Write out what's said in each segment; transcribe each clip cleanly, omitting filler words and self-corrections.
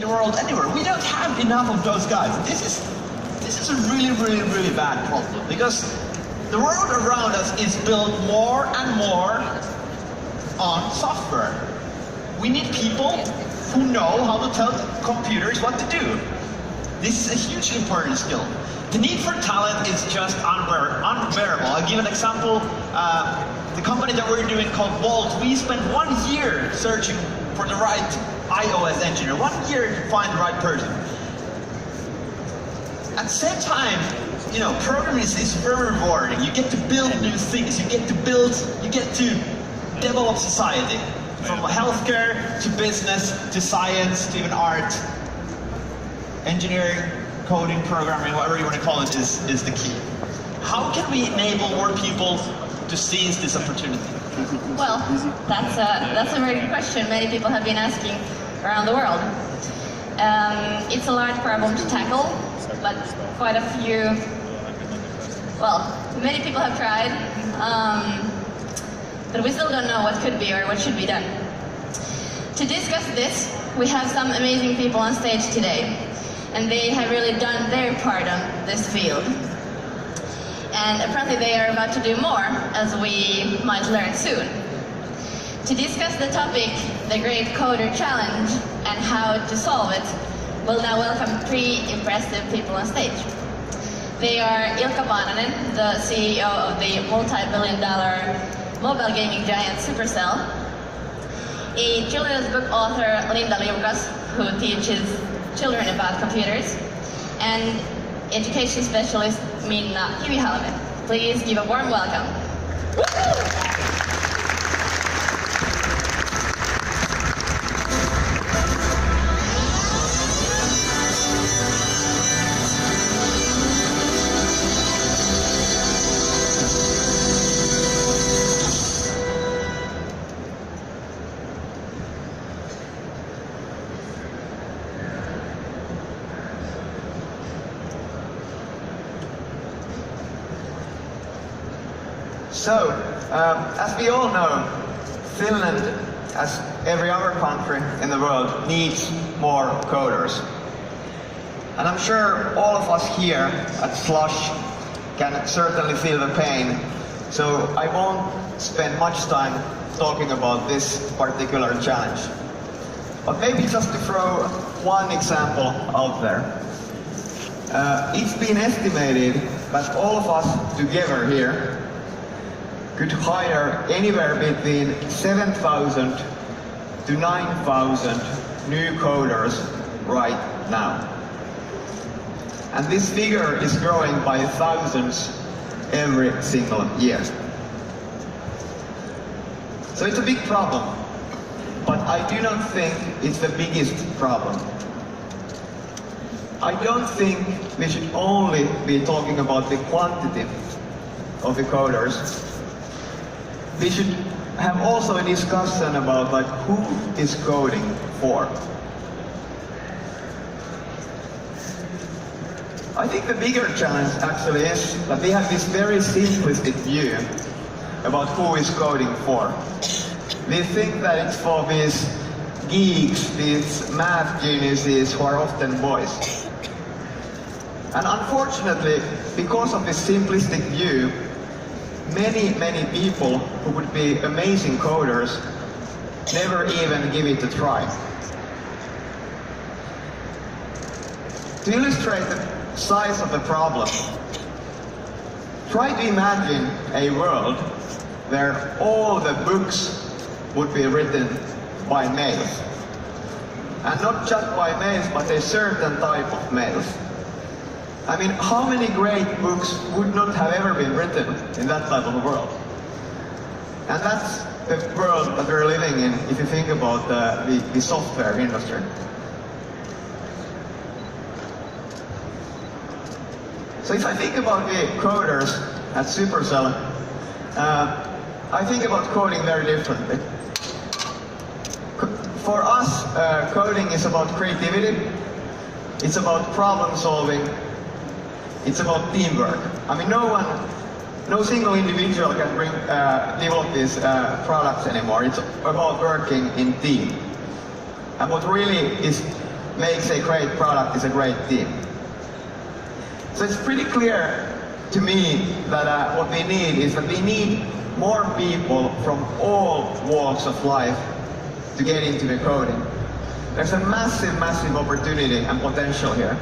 the world anywhere. We don't have enough of those guys. This is a really bad problem, because the world around us is built more and more on software. We need people who know how to tell computers what to do. This is a hugely important skill. The need for talent is just unbearable. I'll give an example. The company that we're doing called Volt, we spent 1 year searching for the right iOS engineer. 1 year to find the right person. At the same time, you know, programming is very rewarding. You get to build new things. You get to develop society. From healthcare to business to science to even art. Engineering, coding, programming, whatever you want to call it, is the key. How can we enable more people to seize this opportunity? Well, that's a very good question. Many people have been asking around the world. It's a large problem to tackle, but quite a few, well, many people have tried, but we still don't know what could be or what should be done. To discuss this, we have some amazing people on stage today, and they have really done their part on this field. And apparently they are about to do more, as we might learn soon. To discuss the topic, the Great Coder Challenge, and how to solve it, we'll now welcome 3 impressive people on stage. They are Ilkka Paananen, the CEO of the multi-billion-dollar mobile gaming giant Supercell, a children's book author, Linda Liukas, who teaches children about computers, and education specialist Minna Kivihalme. Please give a warm welcome. So, as we all know, Finland, as every other country in the world, needs more coders. And I'm sure all of us here at Slush can certainly feel the pain, so I won't spend much time talking about this particular challenge. But maybe just to throw one example out there. It's been estimated that all of us together here could hire anywhere between 7,000 to 9,000 new coders right now. And this figure is growing by thousands every single year. So it's a big problem, but I do not think it's the biggest problem. I don't think we should only be talking about the quantity of the coders. We should have also a discussion about who is coding for. I think the bigger challenge actually is that we have this very simplistic view about who is coding for. We think that it's for these geeks, these math geniuses who are often boys. And unfortunately, because of this simplistic view, many people who would be amazing coders never even give it a try. To illustrate the size of the problem, try to imagine a world where all the books would be written by males. And not just by males, but a certain type of males. I mean, how many great books would not have ever been written in that type of a world? And that's the world that we're living in if you think about the software industry. So if I think about the coders at Supercell, I think about coding very differently. For us, coding is about creativity, it's about problem solving, it's about teamwork. I mean, no single individual can develop these products anymore. It's about working in team. And what really is makes a great product is a great team. So it's pretty clear to me that what we need is that we need more people from all walks of life to get into the coding. There's a massive, massive opportunity and potential here.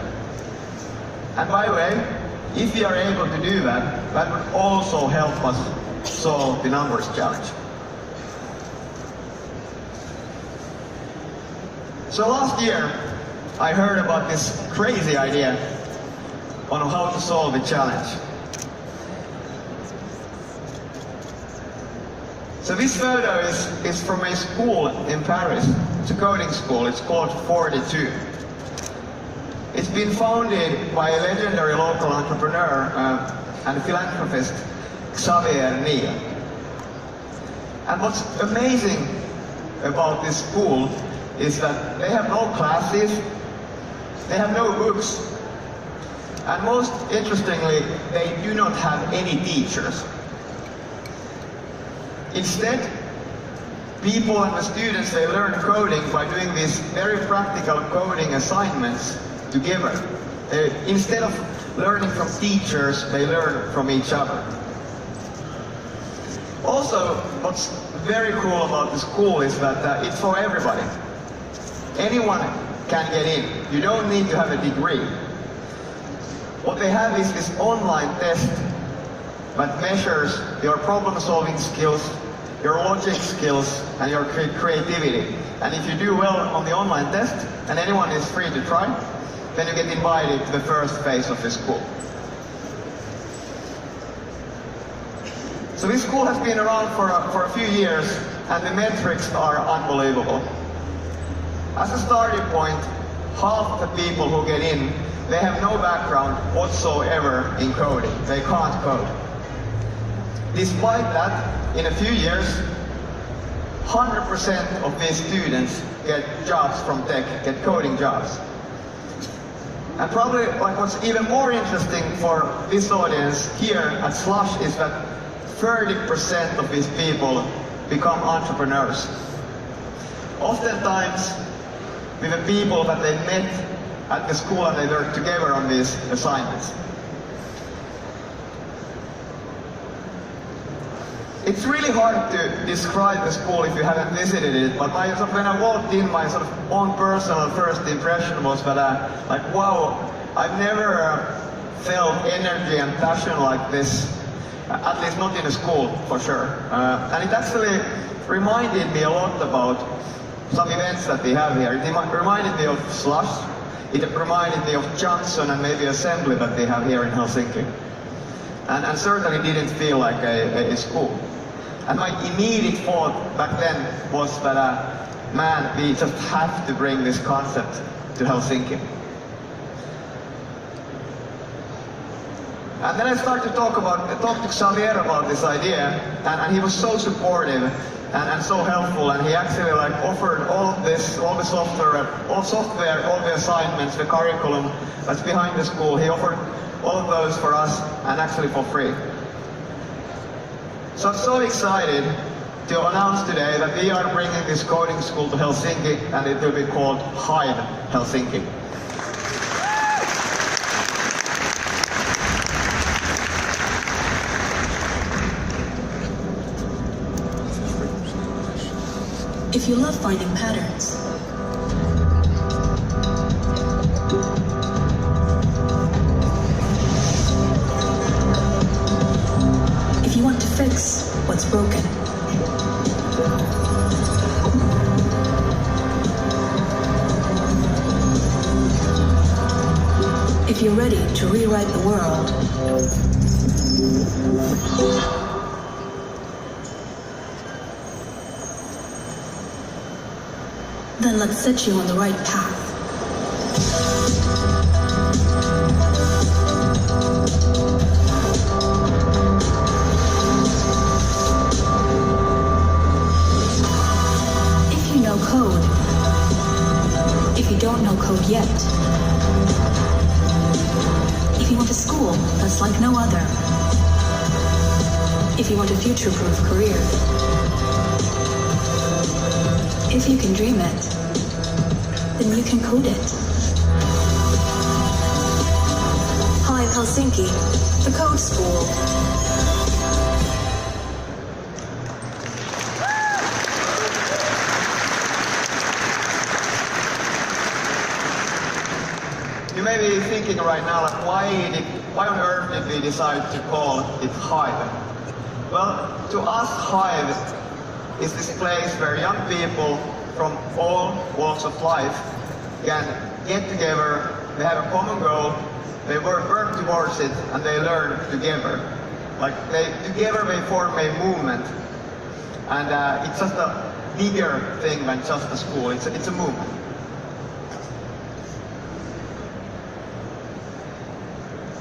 And by the way, if we are able to do that, that would also help us solve the numbers challenge. So last year, I heard about this crazy idea on how to solve the challenge. So this photo is from a school in Paris. It's a coding school. It's called 42. It's been founded by a legendary local entrepreneur and philanthropist, Xavier Niel. And what's amazing about this school is that they have no classes, they have no books, and most interestingly, they do not have any teachers. Instead, people and the students, they learn coding by doing these very practical coding assignments together. Instead of learning from teachers, they learn from each other. Also, what's very cool about the school is that it's for everybody. Anyone can get in. You don't need to have a degree. What they have is this online test that measures your problem-solving skills, your logic skills, and your creativity. And if you do well on the online test, and anyone is free to try, then you get invited to the first phase of the school. So this school has been around for a few years, and the metrics are unbelievable. As a starting point, half the people who get in, they have no background whatsoever in coding. They can't code. Despite that, in a few years, 100% of these students get jobs from tech, get coding jobs. And probably what's even more interesting for this audience here at Slush is that 30% of these people become entrepreneurs. Oftentimes, with the people that they met at the school and they worked together on these assignments. It's really hard to describe the school if you haven't visited it, but when I walked in, my sort of own personal first impression was that like, wow, I've never felt energy and passion like this, at least not in a school, for sure. And it actually reminded me a lot about some events that we have here. It reminded me of Slush, it reminded me of Johnson and maybe Assembly that they have here in Helsinki. And certainly didn't feel like a school. And my immediate thought back then was that, man, we just have to bring this concept to Helsinki. And then I started to talk to Xavier about this idea, and he was so supportive and so helpful, and he actually offered all of this, all the software, all the assignments, the curriculum that's behind the school. He offered all of those for us, and actually for free. So I'm so excited to announce today that we are bringing this coding school to Helsinki, and it will be called Hive Helsinki. If you love finding patterns, if you want to fix what's broken, if you're ready to rewrite the world, then let's set you on the right path. If you know code, if you don't know code yet, if you want a school that's like no other, if you want a future-proof career, if you can dream it, then you can code it. Hive Helsinki, the code school. You may be thinking right now, like, why on earth did we decide to call it Hive? Well, to us, Hive is this place where young people from all walks of life can get together, they have a common goal, they work towards it, and they learn together. Like, together they form a movement. And it's just a bigger thing than just a school, it's a movement.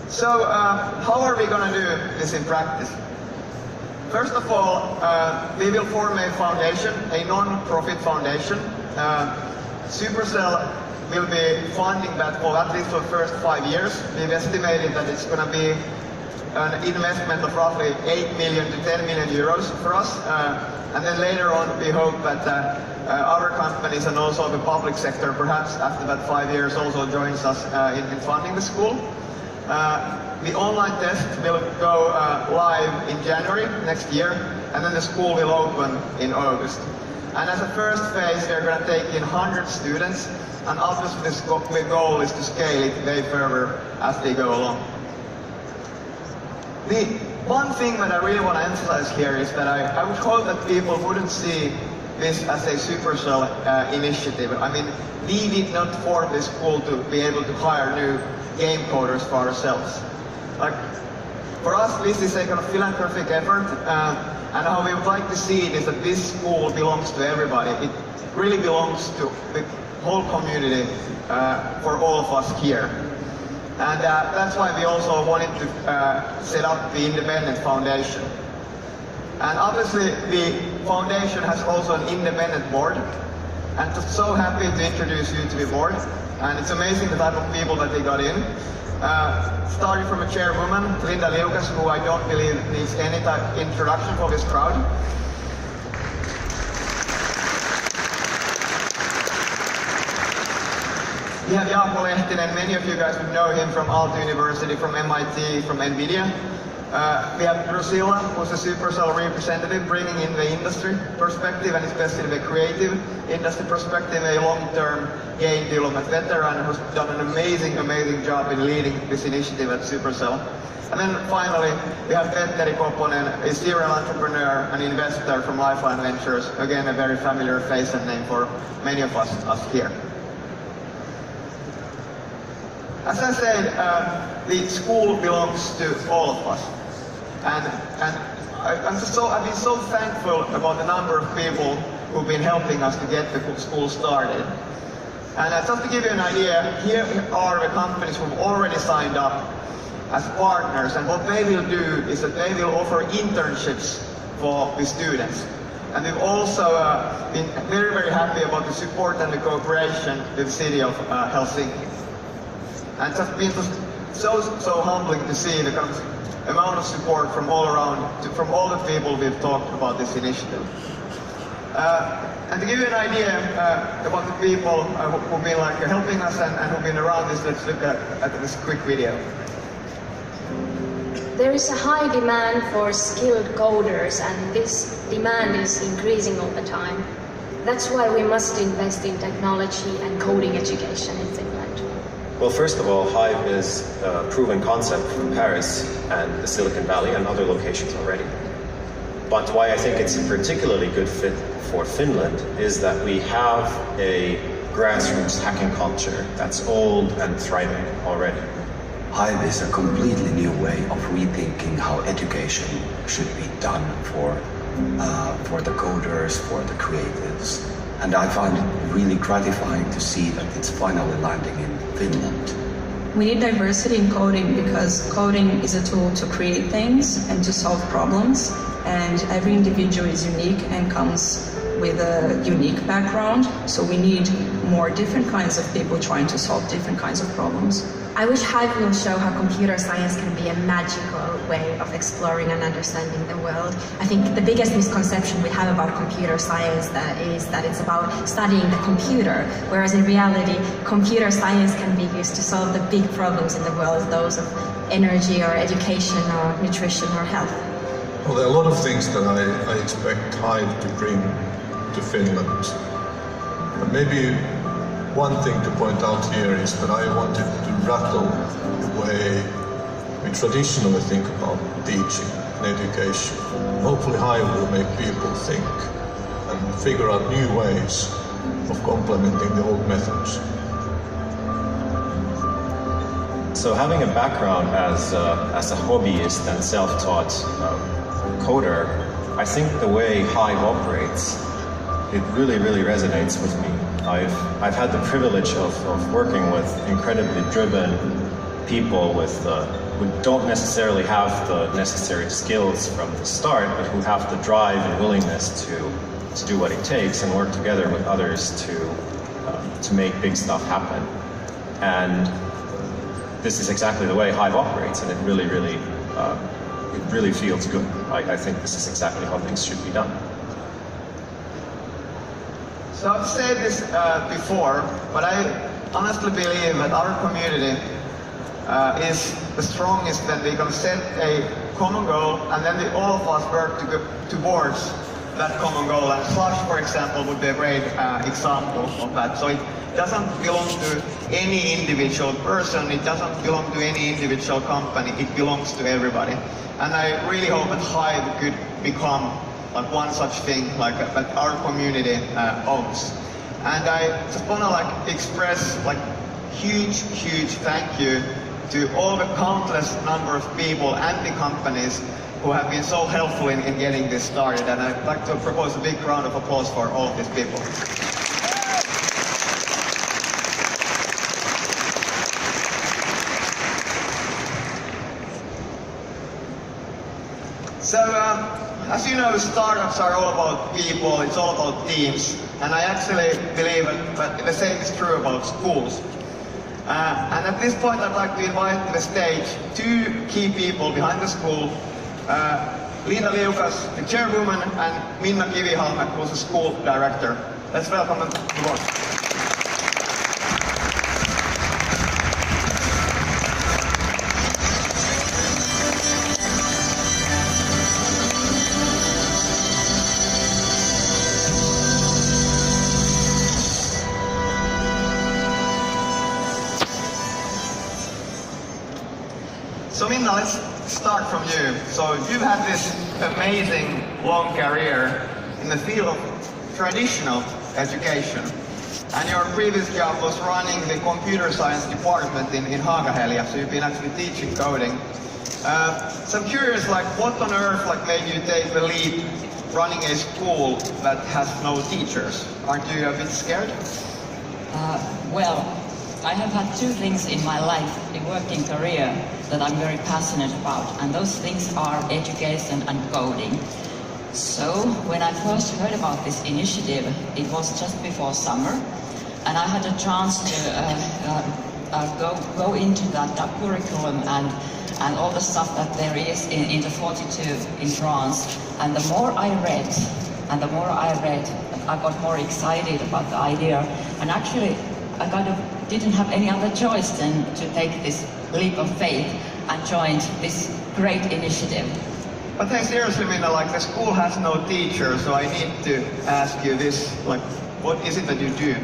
So, how are we going to do this in practice? First of all, we will form a foundation, a non-profit foundation. Supercell will be funding that for at least the first 5 years. We've estimated that it's going to be an investment of roughly 8 million to 10 million euros for us. And then later on, we hope that other companies and also the public sector, perhaps after that 5 years, also joins us in funding the school. The online test will go live in January next year, and then the school will open in August. And as a first phase, they're going to take in 100 students, and obviously the goal is to scale it way further as they go along. The one thing that I really want to emphasize here is that I would hope that people wouldn't see this as a Supercell initiative. I mean, we did not form this school to be able to hire new game coders for ourselves. Like, for us, this is a kind of philanthropic effort, and how we would like to see it is that this school belongs to everybody. It really belongs to the whole community, for all of us here. And that's why we also wanted to set up the independent foundation. And obviously, the foundation has also an independent board, and I'm so happy to introduce you to the board. And it's amazing the type of people that they got in. Starting from a chairwoman, Linda Liukas, who I don't believe needs any type of introduction for this crowd. We have Jaakko Lehtinen, many of you guys would know him from Aalto University, from MIT, from NVIDIA. We have Drusilla, who's a Supercell representative, bringing in the industry perspective and especially the creative industry perspective, a long-term game development veteran who's done an amazing job in leading this initiative at Supercell. And then finally, we have Petteri Koponen, a serial entrepreneur and investor from Lifeline Ventures, again a very familiar face and name for many of us here. As I said, the school belongs to all of us. And I've been so thankful about the number of people who've been helping us to get the school started. And just to give you an idea, here are the companies who've already signed up as partners, and what they will do is that they will offer internships for the students. And we've also been very happy about the support and the cooperation with the city of Helsinki. And it's just been so humbling to see the kind of amount of support from all around, from all the people we've talked about this initiative. And to give you an idea about the people who've been helping us and who've been around this, let's look at this quick video. There is a high demand for skilled coders, and this demand is increasing all the time. That's why we must invest in technology and coding education in Finland. Well, first of all, Hive is a proven concept from Paris and the Silicon Valley and other locations already. But why I think it's a particularly good fit for Finland is that we have a grassroots hacking culture that's old and thriving already. Hive is a completely new way of rethinking how education should be done for the coders, for the creatives. And I find it really gratifying to see that it's finally landing in Finland. We need diversity in coding because coding is a tool to create things and to solve problems, and every individual is unique and comes with a unique background, so we need more different kinds of people trying to solve different kinds of problems. I wish Hive will show how computer science can be a magical way of exploring and understanding the world. I think the biggest misconception we have about computer science is that it's about studying the computer, whereas in reality, computer science can be used to solve the big problems in the world, those of energy or education or nutrition or health. Well, there are a lot of things that I expect Hive to bring to Finland. And maybe one thing to point out here is that I wanted to rattle the way we traditionally think about teaching and education. Hopefully Hive will make people think and figure out new ways of complementing the old methods. So having a background as a hobbyist and self-taught coder, I think the way Hive operates, it really resonates with me. I've had the privilege of working with incredibly driven people who don't necessarily have the necessary skills from the start, but who have the drive and willingness to do what it takes and work together with others to make big stuff happen. And this is exactly the way Hive operates, and it really feels good. I think this is exactly how things should be done. So I've said this before, but I honestly believe that our community is the strongest when we can set a common goal and then all of us work towards that common goal. And Slush, for example, would be a great example of that. So it doesn't belong to any individual person, it doesn't belong to any individual company, it belongs to everybody. And I really hope that Hive could become like one such thing like that our community owns. And I just want to express huge thank you to all the countless number of people and the companies who have been so helpful in getting this started. And I'd like to propose a big round of applause for all of these people. So, as you know, startups are all about people, it's all about teams, and I actually believe that the same is true about schools. And at this point I'd like to invite to the stage two key people behind the school, Linda Liukas, the chairwoman, and Minna Kivihalme, who's the school director. Let's welcome them to work. So Minna, let's start from you. So you've had this amazing long career in the field of traditional education. And your previous job was running the computer science department in Haaga-Helia, so you've been actually teaching coding. So I'm curious, what on earth made you take the leap running a school that has no teachers? Aren't you a bit scared? Well, I have had two things in my life, a working career, that I'm very passionate about, and those things are education and coding. So when I first heard about this initiative, it was just before summer, and I had a chance to go into that curriculum and all the stuff that there is in the 42 in France. And the more I read, I got more excited about the idea, and actually I kind of didn't have any other choice than to take this leap of faith and joined this great initiative. But hey, seriously, Minna, the school has no teacher, so I need to ask you this, what is it that you do?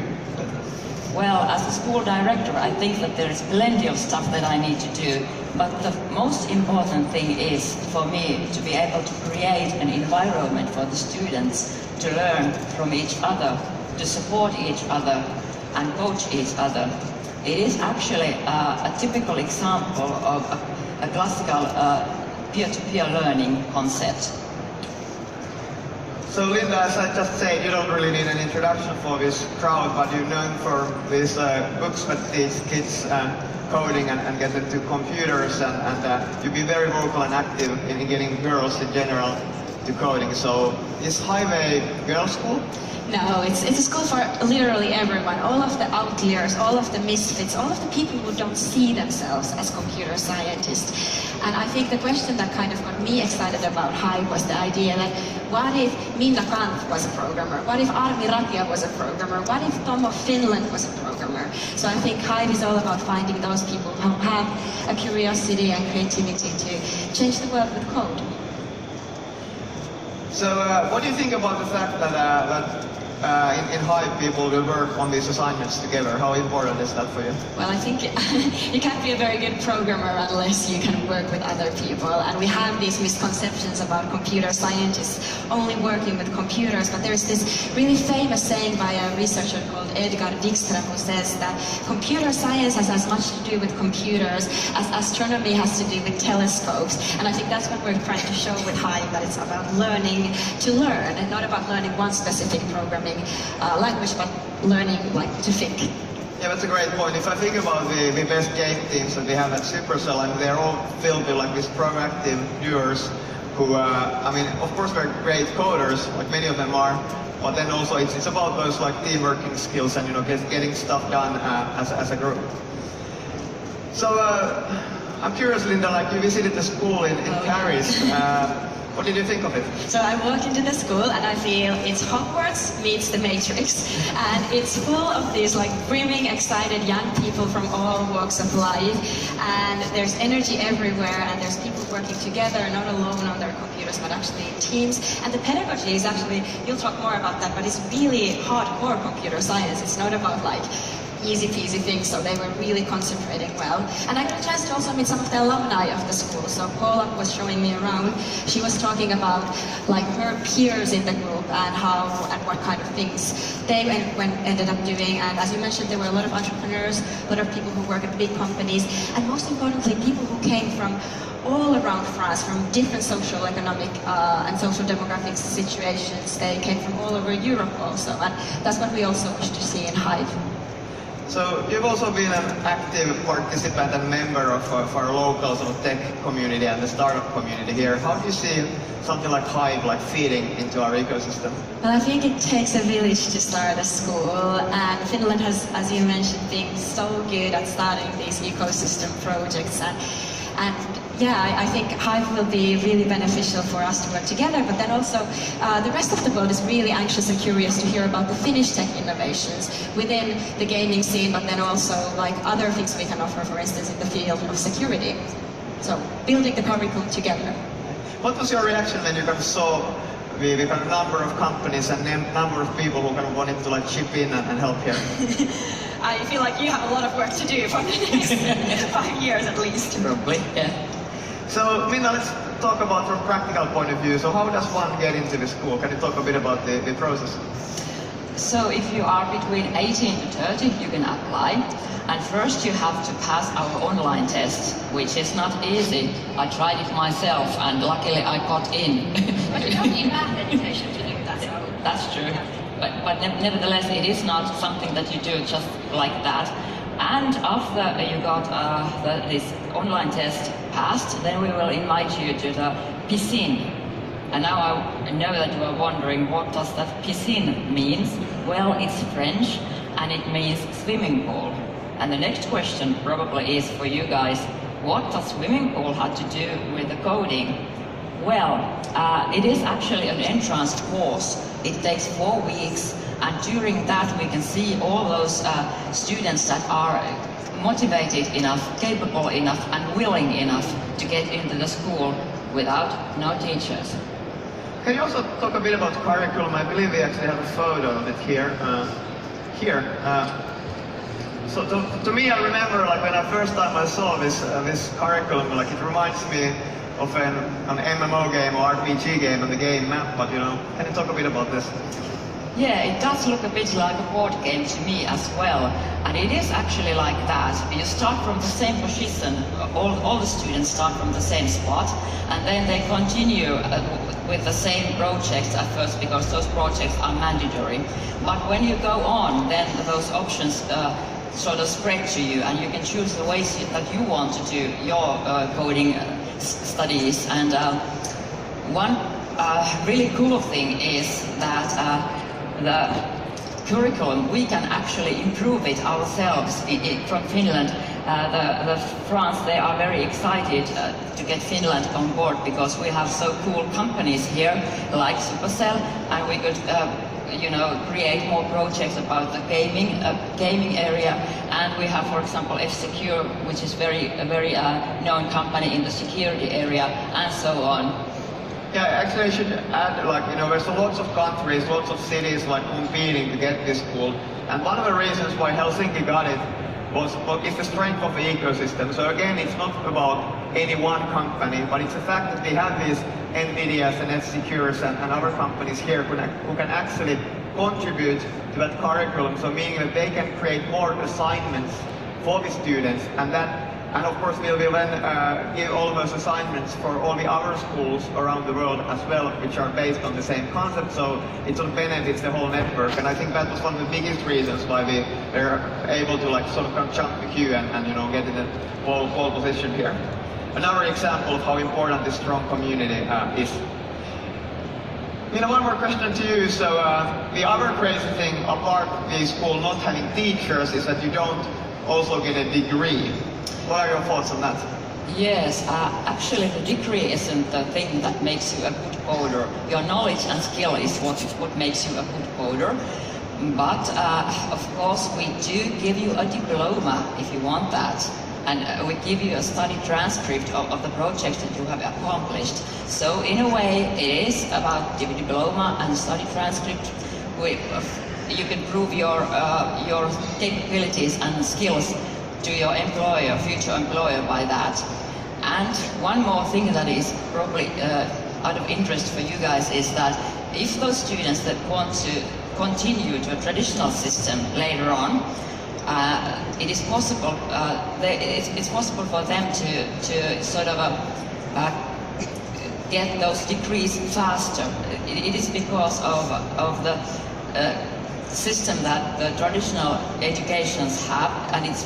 Well, as a school director, I think that there's plenty of stuff that I need to do, but the most important thing is for me to be able to create an environment for the students to learn from each other, to support each other, and coach each other. It is actually a typical example of a classical peer-to-peer learning concept. So Linda, as I just said, you don't really need an introduction for this crowd, but you're known for these books that teach kids coding and get into computers, and you've been very vocal and active in getting girls in general to coding. So is Hive a girls' school? No, it's a school for literally everyone. All of the outliers, all of the misfits, all of the people who don't see themselves as computer scientists. And I think the question that kind of got me excited about Hive was the idea that what if Minna Kant was a programmer? What if Armi Ratia was a programmer? What if Tom of Finland was a programmer? So I think Hive is all about finding those people who have a curiosity and creativity to change the world with code. So what do you think about the fact that in Hive people will work on these assignments together? How important is that for you? Well, I think you can't be a very good programmer unless you can work with other people. And we have these misconceptions about computer scientists only working with computers. But there's this really famous saying by a researcher called Edgar Dijkstra who says that computer science has as much to do with computers as astronomy has to do with telescopes. And I think that's what we're trying to show with Hive, that it's about learning to learn and not about learning one specific programming language, but learning like to think. Yeah, that's a great point. If I think about the best game teams that we have at Supercell, and they're all filled with like these proactive doers who, I mean, of course they're great coders, like many of them are, but then also it's about those like team working skills and, you know, getting stuff done as a group. So I'm curious, Linda, like you visited the school in Paris. What did you think of it? So I walked into the school and I feel it's Hogwarts meets the Matrix, and it's full of these like brimming, excited young people from all walks of life, and there's energy everywhere, and there's people working together, not alone on their computers, but actually in teams. And the pedagogy is actually, you'll talk more about that, but it's really hardcore computer science. It's not about like easy peasy things, so they were really concentrating well. And I got a chance to also meet some of the alumni of the school. So Paula was showing me around. She was talking about like her peers in the group and how and what kind of things they ended up doing. And as you mentioned, there were a lot of entrepreneurs, a lot of people who work at big companies, and most importantly, people who came from all around France, from different social, economic, and social demographic situations. They came from all over Europe also, and that's what we also wish to see in Hive. So you've also been an active participant and member of our local sort of tech community and the startup community here. How do you see something like Hive like feeding into our ecosystem? Well, I think it takes a village to start a school, and Finland has, as you mentioned, been so good at starting these ecosystem projects. And yeah, I think Hive will be really beneficial for us to work together, but then also the rest of the world is really anxious and curious to hear about the Finnish tech innovations within the gaming scene, but then also like other things we can offer, for instance, in the field of security. So building the curriculum together. What was your reaction when you kind of saw the kind of number of companies and number of people who kind of wanted to like chip in and help here? I feel like you have a lot of work to do for the next 5 years at least. Probably, yeah. So, Minna, let's talk about from a practical point of view. So how does one get into the school? Can you talk a bit about the process? So if you are between 18 to 30, you can apply. And first you have to pass our online test, which is not easy. I tried it myself and luckily I got in. But you don't need math education to do that, so. That's true. But nevertheless, it is not something that you do just like that. And after you got this online test passed, then we will invite you to the piscine. And now I know that you are wondering, what does that piscine means? Well, it's French and it means swimming pool. And the next question probably is for you guys, what does swimming pool have to do with the coding? Well, it is actually an entrance course. It takes 4 weeks, and during that we can see all those students that are motivated enough, capable enough, and willing enough to get into the school without no teachers. Can you also talk a bit about curriculum? I believe we actually have a photo of it here. So to me, I remember like when first time I saw this curriculum, like it reminds me of an MMO game or RPG game on the game map, but you know, can you talk a bit about this? Yeah, it does look a bit like a board game to me as well, and it is actually like that. You start from the same position, all the students start from the same spot, and then they continue with the same projects at first because those projects are mandatory. But when you go on, then those options sort of spread to you, and you can choose the ways that you want to do your coding studies. And one really cool thing is that the curriculum, we can actually improve it ourselves from Finland. The France, they are very excited to get Finland on board because we have so cool companies here like Supercell, and we could create more projects about the gaming area. And we have, for example, F-Secure, which is a very known company in the security area, and so on. Yeah, actually I should add, there's lots of countries, lots of cities competing to get this school. And one of the reasons why Helsinki got it is the strength of the ecosystem. So again, it's not about any one company, but it's the fact that they have these NVIDIAs and F-Secures and other companies here who can actually contribute to that curriculum. So meaning that they can create more assignments for the students, and of course we'll then give all those assignments for all the other schools around the world as well, which are based on the same concept, so it sort of benefits the whole network. And I think that was one of the biggest reasons why we were able to jump the queue and get in the pole position here. Another example of how important this strong community is. One more question to you. So the other crazy thing apart from the school not having teachers is that you don't also get a degree. What are your thoughts on that? Yes, actually the degree isn't the thing that makes you a good coder. Your knowledge and skill is what makes you a good coder. But of course we do give you a diploma if you want that. And we give you a study transcript of the project that you have accomplished. So in a way it is about the diploma and study transcript. You can prove your capabilities and skills to your employer, future employer, by that. And one more thing that is probably out of interest for you guys is that if those students that want to continue to a traditional system later on, it is possible. It's possible for them to sort of get those degrees faster. It is because of the system that the traditional educations have, and it's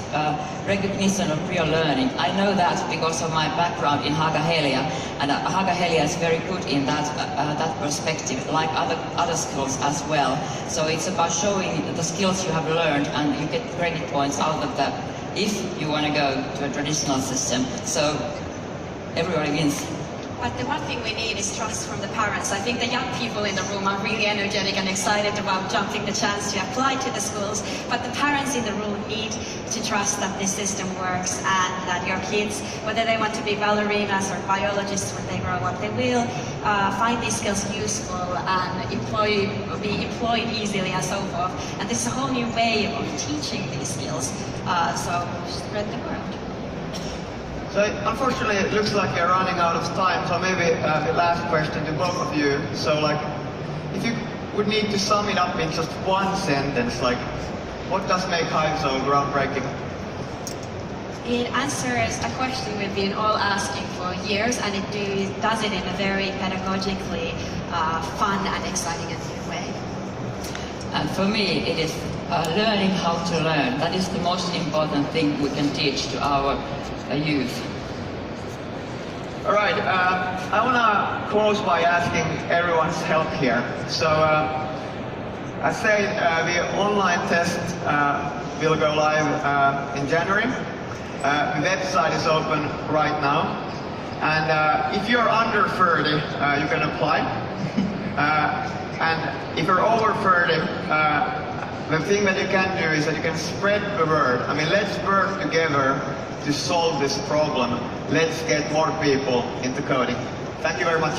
recognition of real learning. I know that because of my background in Haaga-Helia, and Haaga-Helia is very good in that perspective, like other skills as well. So it's about showing the skills you have learned, and you get credit points out of that if you want to go to a traditional system. So everybody wins. But the one thing we need is trust from the parents. I think the young people in the room are really energetic and excited about jumping the chance to apply to the schools. But the parents in the room need to trust that this system works and that your kids, whether they want to be ballerinas or biologists when they grow up, they will find these skills useful and be employed easily and so forth. And this is a whole new way of teaching these skills. So spread the word. So unfortunately, it looks like we're running out of time. So maybe the last question to both of you. So if you would need to sum it up in just one sentence, what does make Hive so groundbreaking? It answers a question we've been all asking for years, and it does it in a very pedagogically fun and exciting and new way. And for me, it is learning how to learn. That is the most important thing we can teach to our youth. All right, I want to close by asking everyone's help here. So I say the online test will go live in January. The website is open right now. And if you're under 30, you can apply. And if you're over 30, the thing that you can do is that you can spread the word. I mean, let's work together to solve this problem. Let's get more people into coding. Thank you very much.